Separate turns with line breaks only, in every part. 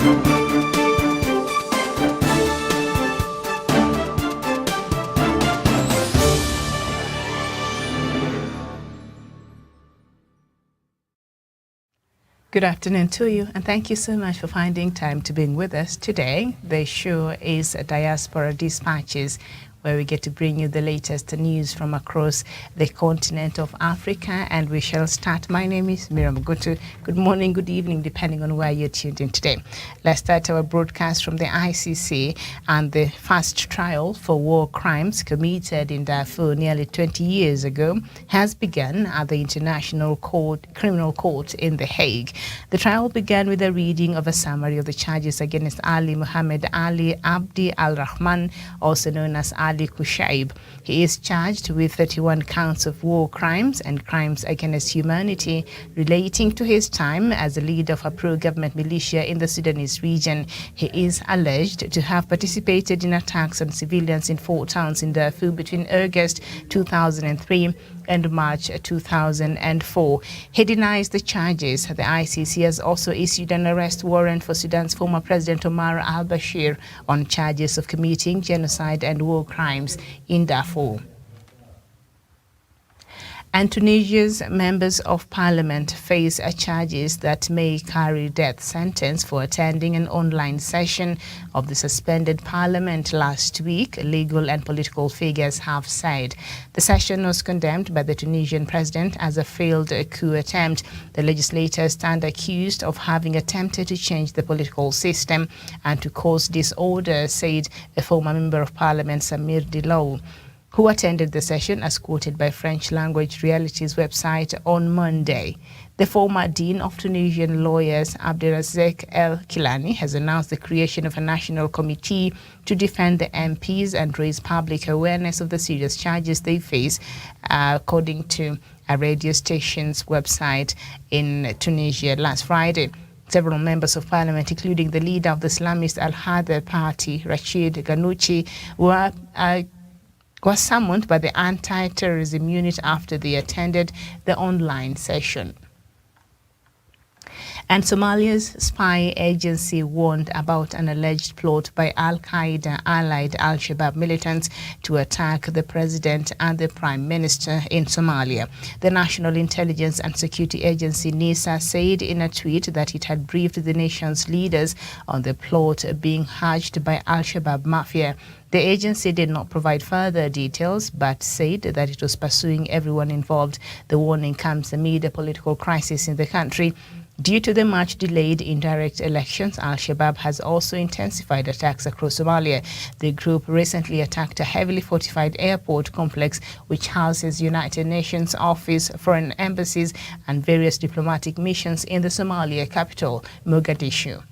Good afternoon to you, and thank you so much for finding time to be with us today. The show is Diaspora Dispatches, where we get to bring you the latest news from across the continent of Africa, and we shall start. My name is Miriam Gutu. Good morning, good evening, depending on where you're tuned in today. Let's start our broadcast from the ICC, and the first trial for war crimes committed in Darfur nearly 20 years ago has begun at the International Criminal Court in The Hague. The trial began with a reading of a summary of the charges against Ali Muhammad Ali Abdi Al-Rahman, also known as Ali Kushaib. He is charged with 31 counts of war crimes and crimes against humanity relating to his time as the leader of a pro-government militia in the Sudanese region. He is alleged to have participated in attacks on civilians in 4 towns in Darfur between August 2003 and March 2004. He denies the charges. The ICC has also issued an arrest warrant for Sudan's former President Omar al-Bashir on charges of committing genocide and war crimes in Darfur. And Tunisia's members of parliament face charges that may carry death sentence for attending an online session of the suspended parliament last week, legal and political figures have said. The session was condemned by the Tunisian president as a failed coup attempt. The legislators stand accused of having attempted to change the political system and to cause disorder, said a former member of parliament, Samir Dilou, who attended the session, as quoted by French language realities website on Monday. The former dean of Tunisian lawyers, Abdelrazek El Kilani, has announced the creation of a national committee to defend the MPs and raise public awareness of the serious charges they face, according to a radio station's website in Tunisia last Friday. Several members of parliament, including the leader of the Islamist Al-Hadar party, Rachid Ghannouchi, was summoned by the anti-terrorism unit after they attended the online session. And Somalia's spy agency warned about an alleged plot by Al-Qaeda-allied Al-Shabab militants to attack the president and the prime minister in Somalia. The National Intelligence and Security Agency, NISA, said in a tweet that it had briefed the nation's leaders on the plot being hatched by Al-Shabab mafia. The agency did not provide further details, but said that it was pursuing everyone involved. The warning comes amid a political crisis in the country. Due to the much delayed indirect elections, Al-Shabaab has also intensified attacks across Somalia. The group recently attacked a heavily fortified airport complex which houses United Nations office, foreign embassies and various diplomatic missions in the Somalia capital, Mogadishu.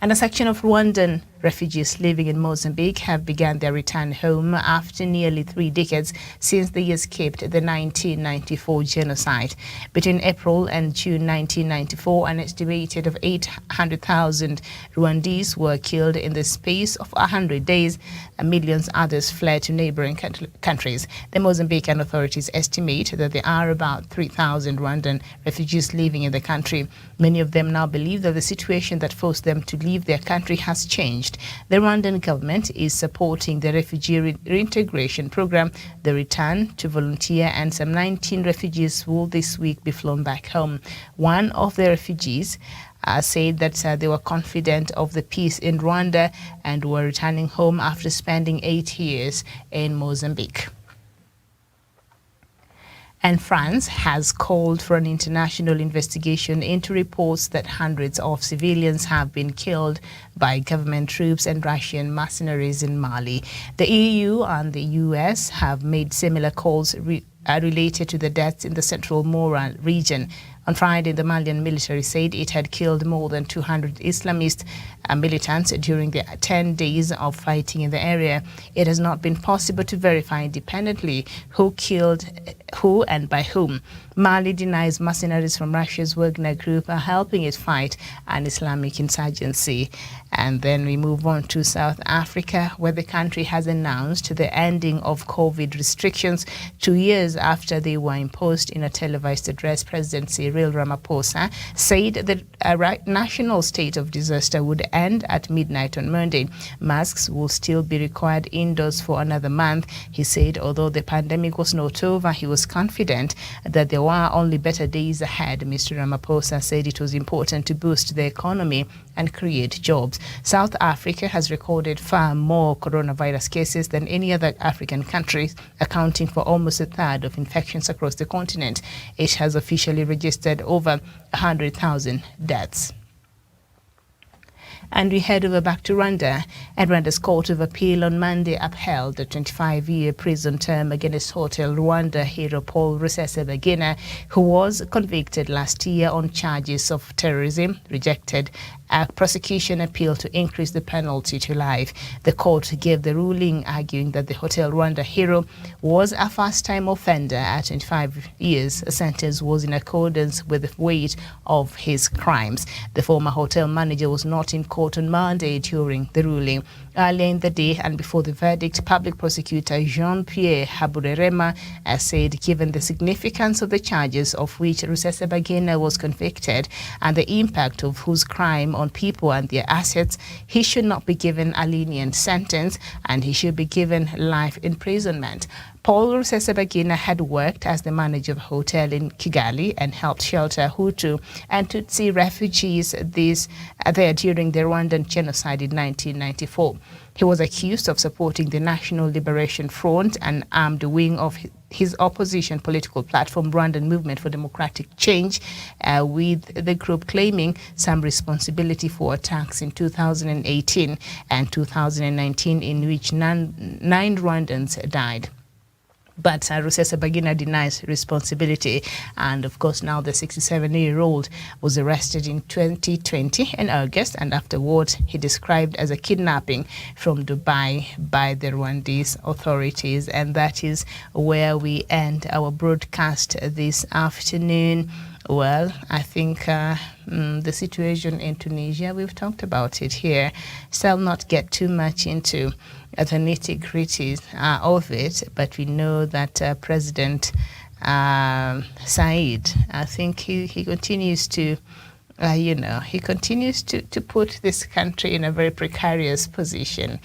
And a section of Rwandan refugees living in Mozambique have begun their return home after nearly 3 decades since they escaped the 1994 genocide. Between April and June 1994, an estimated of 800,000 Rwandese were killed in the space of 100 days. Millions others fled to neighboring countries. The Mozambican authorities estimate that there are about 3,000 Rwandan refugees living in the country. Many of them now believe that the situation that forced them to leave their country has changed. The Rwandan government is supporting the refugee reintegration program, the return to volunteer, and some 19 refugees will this week be flown back home. One of the refugees said that they were confident of the peace in Rwanda and were returning home after spending 8 years in Mozambique. And France has called for an international investigation into reports that hundreds of civilians have been killed by government troops and Russian mercenaries in Mali. The EU and the US have made similar calls related to the deaths in the central Mora region. On Friday, the Malian military said it had killed more than 200 Islamist militants during the 10 days of fighting in the area. It has not been possible to verify independently who killed who and by whom. Mali denies mercenaries from Russia's Wagner Group are helping it fight an Islamic insurgency. And then we move on to South Africa, where the country has announced the ending of COVID restrictions 2 years after they were imposed. In a televised address, President Cyril Ramaphosa said that a national state of disaster would end at midnight on Monday. Masks will still be required indoors for another month. He said although the pandemic was not over, he was confident that there were only better days ahead. Mr. Ramaphosa said it was important to boost the economy and create jobs. South Africa has recorded far more coronavirus cases than any other African country, accounting for almost a third of infections across the continent. It has officially registered over 100,000 deaths. And we head over back to Rwanda, and Rwanda's Court of Appeal on Monday upheld a 25-year prison term against Hotel Rwanda hero Paul Rusesabagina, who was convicted last year on charges of terrorism, rejected a prosecution appeal to increase the penalty to life. The court gave the ruling, arguing that the Hotel Rwanda hero was a first-time offender at 25 years. A sentence was in accordance with the weight of his crimes. The former hotel manager was not in court on Monday during the ruling. Earlier in the day and before the verdict, public prosecutor Jean-Pierre Haburerema said given the significance of the charges of which Rusesabagina was convicted and the impact of whose crime on people and their assets, he should not be given a lenient sentence and he should be given life imprisonment. Paul Rusesabagina had worked as the manager of a hotel in Kigali and helped shelter Hutu and Tutsi refugees there during the Rwandan genocide in 1994. He was accused of supporting the National Liberation Front, an armed wing of his opposition political platform, Rwandan Movement for Democratic Change, with the group claiming some responsibility for attacks in 2018 and 2019 in which nine Rwandans died. But Rusesabagina denies responsibility, and of course now the 67-year-old was arrested in 2020 in August, and afterwards he described as a kidnapping from Dubai by the Rwandese authorities. And that is where we end our broadcast this afternoon. Well, I think the situation in Tunisia, we've talked about it here. So I'll not get too much into the nitty-gritty of it, but we know that President Said, I think he continues to, he continues to put this country in a very precarious position.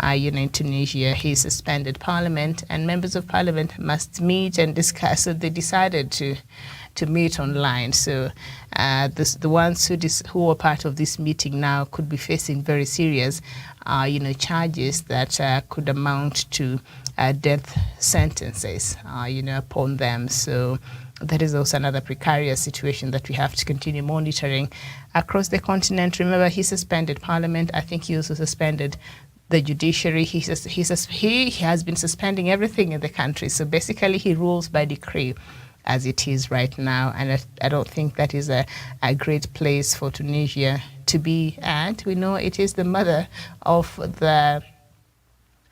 In Tunisia, he suspended parliament, and members of parliament must meet and discuss. So they decided to meet online. So the ones who were part of this meeting now could be facing very serious, charges that could amount to death sentences, upon them. So that is also another precarious situation that we have to continue monitoring across the continent. Remember, he suspended parliament. I think he also suspended the judiciary. He has been suspending everything in the country. So basically, he rules by decree as it is right now, and I don't think that is a great place for Tunisia to be at. We know it is the mother of the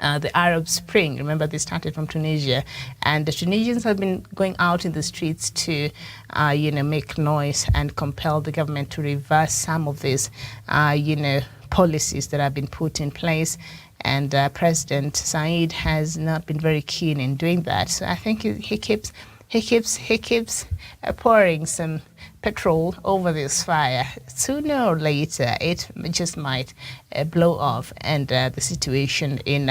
Arab Spring. Remember, they started from Tunisia, and the Tunisians have been going out in the streets to, make noise and compel the government to reverse some of these, policies that have been put in place. And President Said has not been very keen in doing that. So I think he keeps pouring some petrol over this fire. Sooner or later, it just might blow off, and the situation in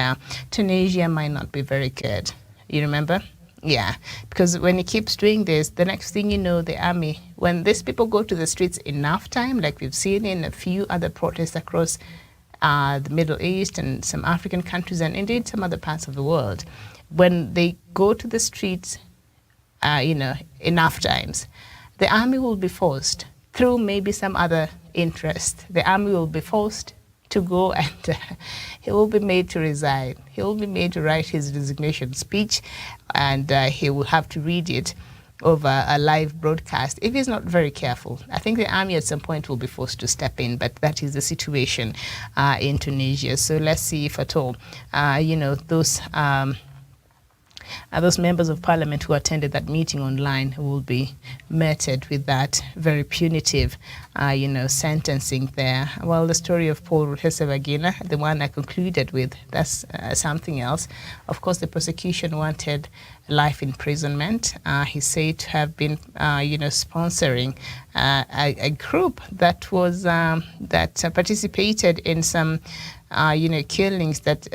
Tunisia might not be very good. You remember? Yeah, because when he keeps doing this, the next thing you know, the army, when these people go to the streets enough time, like we've seen in a few other protests across the Middle East and some African countries, and indeed some other parts of the world, when they go to the streets, enough times, the army will be forced, through maybe some other interest, the army will be forced to go, and he will be made to resign. He will be made to write his resignation speech, and he will have to read it over a live broadcast if he's not very careful. I think the army at some point will be forced to step in, but that is the situation in Tunisia. So let's see if at all, those those members of parliament who attended that meeting online will be meted with that very punitive, sentencing there. Well, the story of Paul Rusesabagina, the one I concluded with, that's something else. Of course, the prosecution wanted life imprisonment. He's said to have been, sponsoring a group that was participated in some, killings that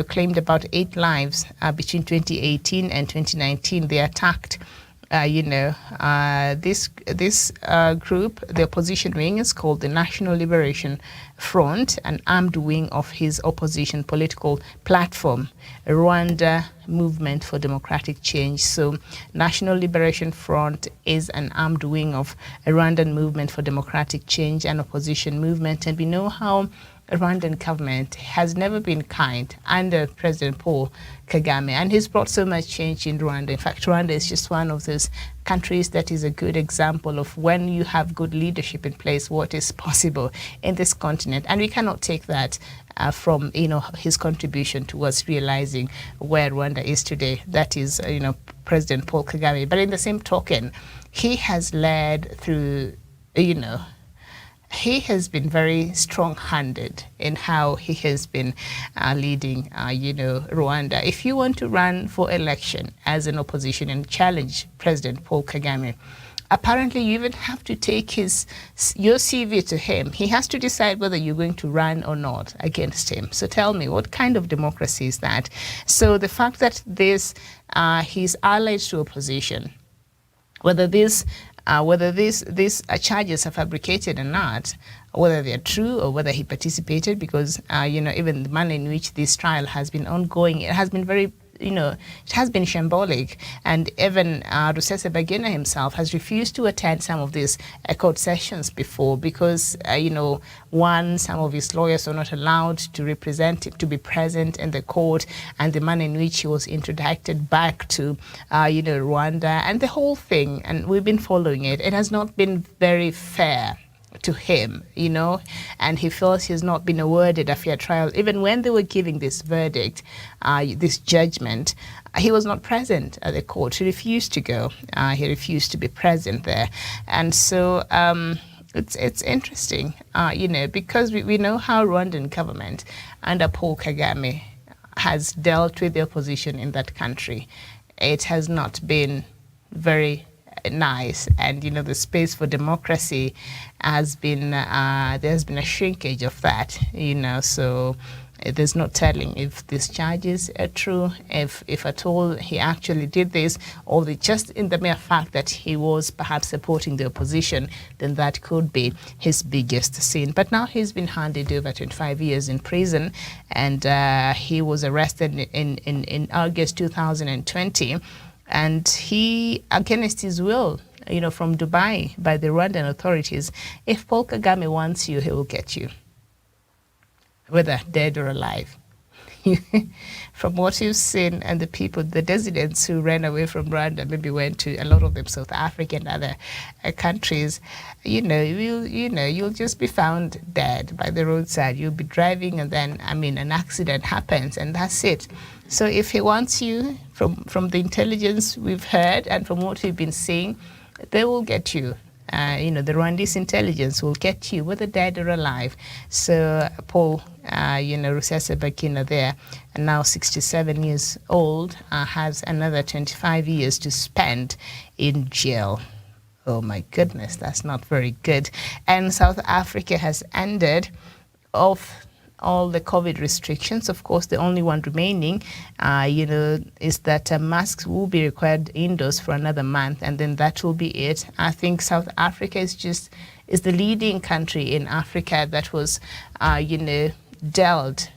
claimed about 8 lives between 2018 and 2019. They attacked. This group, the opposition wing, is called the National Liberation Front, an armed wing of his opposition political platform, Rwanda Movement for Democratic Change. So National Liberation Front is an armed wing of a Rwandan Movement for Democratic Change, an opposition movement. And we know how Rwandan government has never been kind under President Paul Kagame, and he's brought so much change in Rwanda. In fact, Rwanda is just one of those countries that is a good example of when you have good leadership in place, what is possible in this continent. And we cannot take that from his contribution towards realizing where Rwanda is today. That is President Paul Kagame. But in the same token, he has led through he has been very strong-handed in how he has been leading, Rwanda. If you want to run for election as an opposition and challenge President Paul Kagame, apparently you even have to take your CV to him. He has to decide whether you're going to run or not against him. So tell me, what kind of democracy is that? So the fact that he's allied to opposition, whether these charges are fabricated or not, whether they're true or whether he participated, because even the manner in which this trial has been ongoing, it has been very, it has been shambolic. And even Rusesabagina himself has refused to attend some of these court sessions before because, some of his lawyers are not allowed to represent him, to be present in the court, and the manner in which he was interdicted back to, Rwanda, and the whole thing. And we've been following it. It has not been very fair to him, and he feels he's not been awarded a fair trial. Even when they were giving this verdict, this judgment, he was not present at the court. He refused to go. He refused to be present there. And so it's interesting, because we know how Rwandan government under Paul Kagame has dealt with the opposition in that country. It has not been very nice, and the space for democracy has been there's been a shrinkage of that, so there's no telling if these charges are true, if at all he actually did this, or just in the mere fact that he was perhaps supporting the opposition, then that could be his biggest sin. But now he's been handed over 25 years in prison, and he was arrested in August 2020. And he, against his will, from Dubai by the Rwandan authorities, if Paul Kagame wants you, he will get you, whether dead or alive. From what you've seen, and the dissidents who ran away from Rwanda, maybe went to, a lot of them, South Africa and other countries, you'll just be found dead by the roadside. You'll be driving, and then, an accident happens, and that's it. So if he wants you, from the intelligence we've heard and from what we've been seeing, they will get you. The Rwandese intelligence will get you, whether dead or alive. So Paul, Rusesabagina there, and now 67 years old, has another 25 years to spend in jail. Oh my goodness, that's not very good. And South Africa has ended off all the COVID restrictions. Of course, the only one remaining, is that masks will be required indoors for another month, and then that will be it. I think South Africa is the leading country in Africa that was, dealt,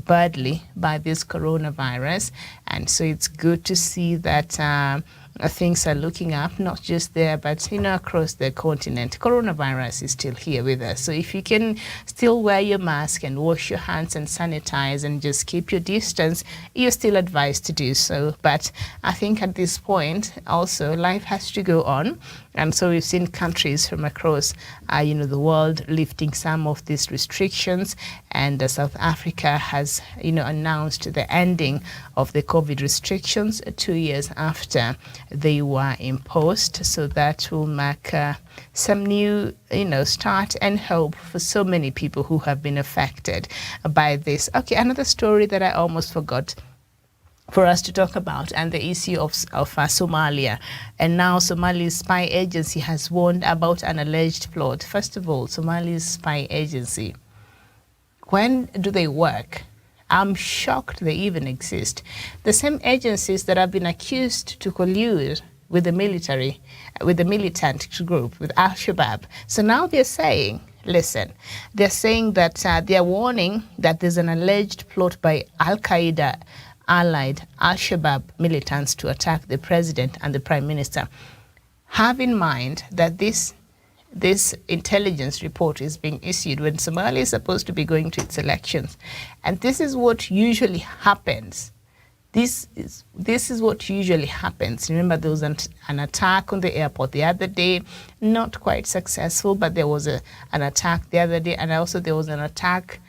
badly by this coronavirus. And so it's good to see that things are looking up, not just there, but across the continent. Coronavirus is still here with us. So if you can still wear your mask and wash your hands and sanitize and just keep your distance, you're still advised to do so. But I think at this point, also, life has to go on. And so we've seen countries from across, the world lifting some of these restrictions. And South Africa has, announced the ending of the COVID restrictions 2 years after they were imposed. So that will mark some new, start and hope for so many people who have been affected by this. Okay, another story that I almost forgot for us to talk about, and the issue of Somalia. And now Somali's spy agency has warned about an alleged plot. First of all, Somali's spy agency, when do they work? I'm shocked they even exist. The same agencies that have been accused to collude with the military, with the militant group, with Al-Shabab. So now they're saying, listen, they're saying that they're warning that there's an alleged plot by Al-Qaeda allied Al-Shabaab militants to attack the president and the prime minister. Have in mind that this intelligence report is being issued when Somalia is supposed to be going to its elections. And this is what usually happens. This is what usually happens. Remember, there was an attack on the airport the other day, not quite successful, but there was an attack the other day, and also there was an attack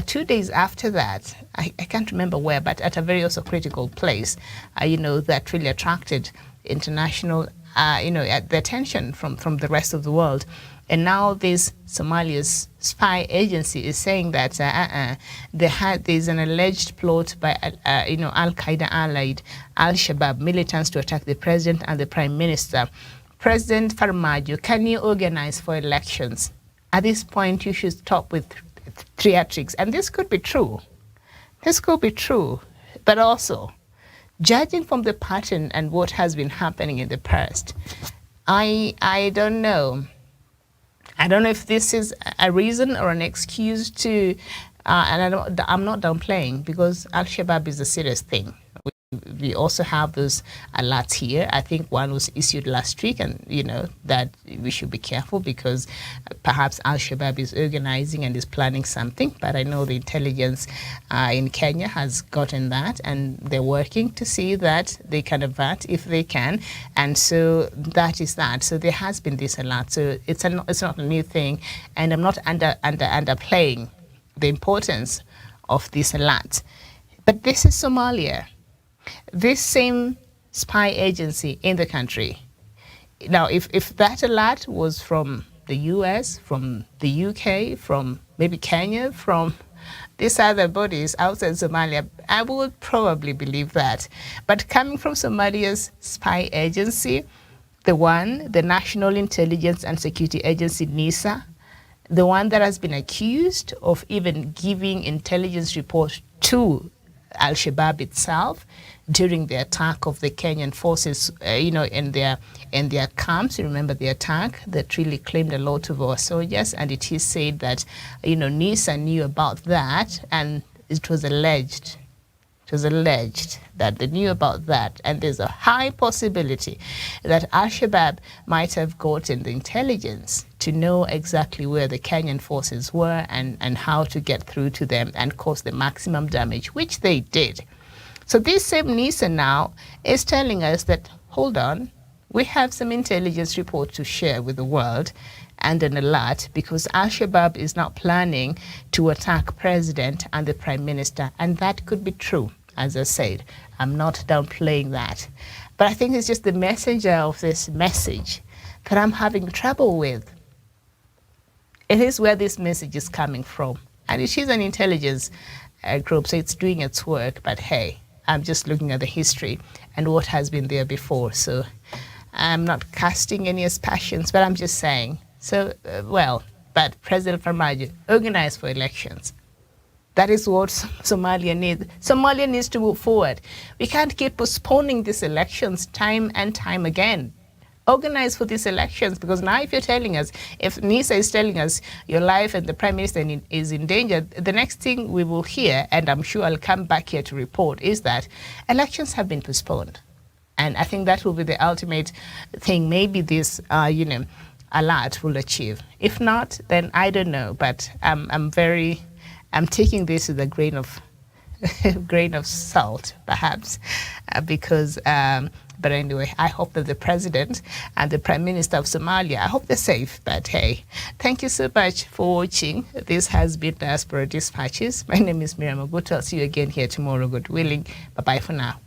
2 days after that. I can't remember where, but at a very also critical place, that really attracted international, the attention from the rest of the world. And now this Somalia's spy agency is saying that there's an alleged plot by, Al-Qaeda allied Al-Shabaab militants to attack the president and the prime minister. President Farmajo, can you organize for elections? At this point, you should stop with theatrics. And this could be true. This could be true. But also, judging from the pattern and what has been happening in the past, I don't know. I don't know if this is a reason or an excuse to, and I'm not downplaying, because Al-Shabaab is a serious thing. We also have those alerts here. I think one was issued last week, and that we should be careful because perhaps Al-Shabaab is organizing and is planning something. But I know the intelligence in Kenya has gotten that, and they're working to see that they can avert if they can. And so that is that. So there has been this alert. So it's not a new thing, and I'm not underplaying the importance of this alert. But this is Somalia. This same spy agency in the country. Now, if that alert was from the US, from the UK, from maybe Kenya, from these other bodies outside Somalia, I would probably believe that. But coming from Somalia's spy agency, the National Intelligence and Security Agency, NISA, the one that has been accused of even giving intelligence reports to Al-Shabaab itself during the attack of the Kenyan forces, in their camps. You remember the attack that really claimed a lot of our soldiers, and it is said that, NISA knew about that, and it was alleged that they knew about that, and there's a high possibility that Al-Shabaab might have gotten the intelligence to know exactly where the Kenyan forces were and how to get through to them and cause the maximum damage, which they did. So this same NISA now is telling us that, hold on, we have some intelligence report to share with the world and an alert, because Al-Shabaab is now planning to attack president and the prime minister. And that could be true, as I said. I'm not downplaying that. But I think it's just the messenger of this message that I'm having trouble with. It is where this message is coming from. And it is an intelligence group, so it's doing its work. But hey, I'm just looking at the history and what has been there before. So I'm not casting any aspersions, but I'm just saying. So, but President Farmajo, organize for elections. That is what Somalia needs. Somalia needs to move forward. We can't keep postponing these elections time and time again. Organize for these elections, because now if you're telling us, if NISA is telling us your life and the Prime Minister is in danger, the next thing we will hear, and I'm sure I'll come back here to report, is that elections have been postponed. And I think that will be the ultimate thing. Maybe this, alert will achieve. If not, then I don't know. But I'm taking this with a grain of salt, perhaps, because. But anyway, I hope that the president and the prime minister of Somalia, I hope they're safe. But hey, thank you so much for watching. This has been Diaspora Dispatches. My name is Miriam Ogutu. I'll see you again here tomorrow, God willing. Bye-bye for now.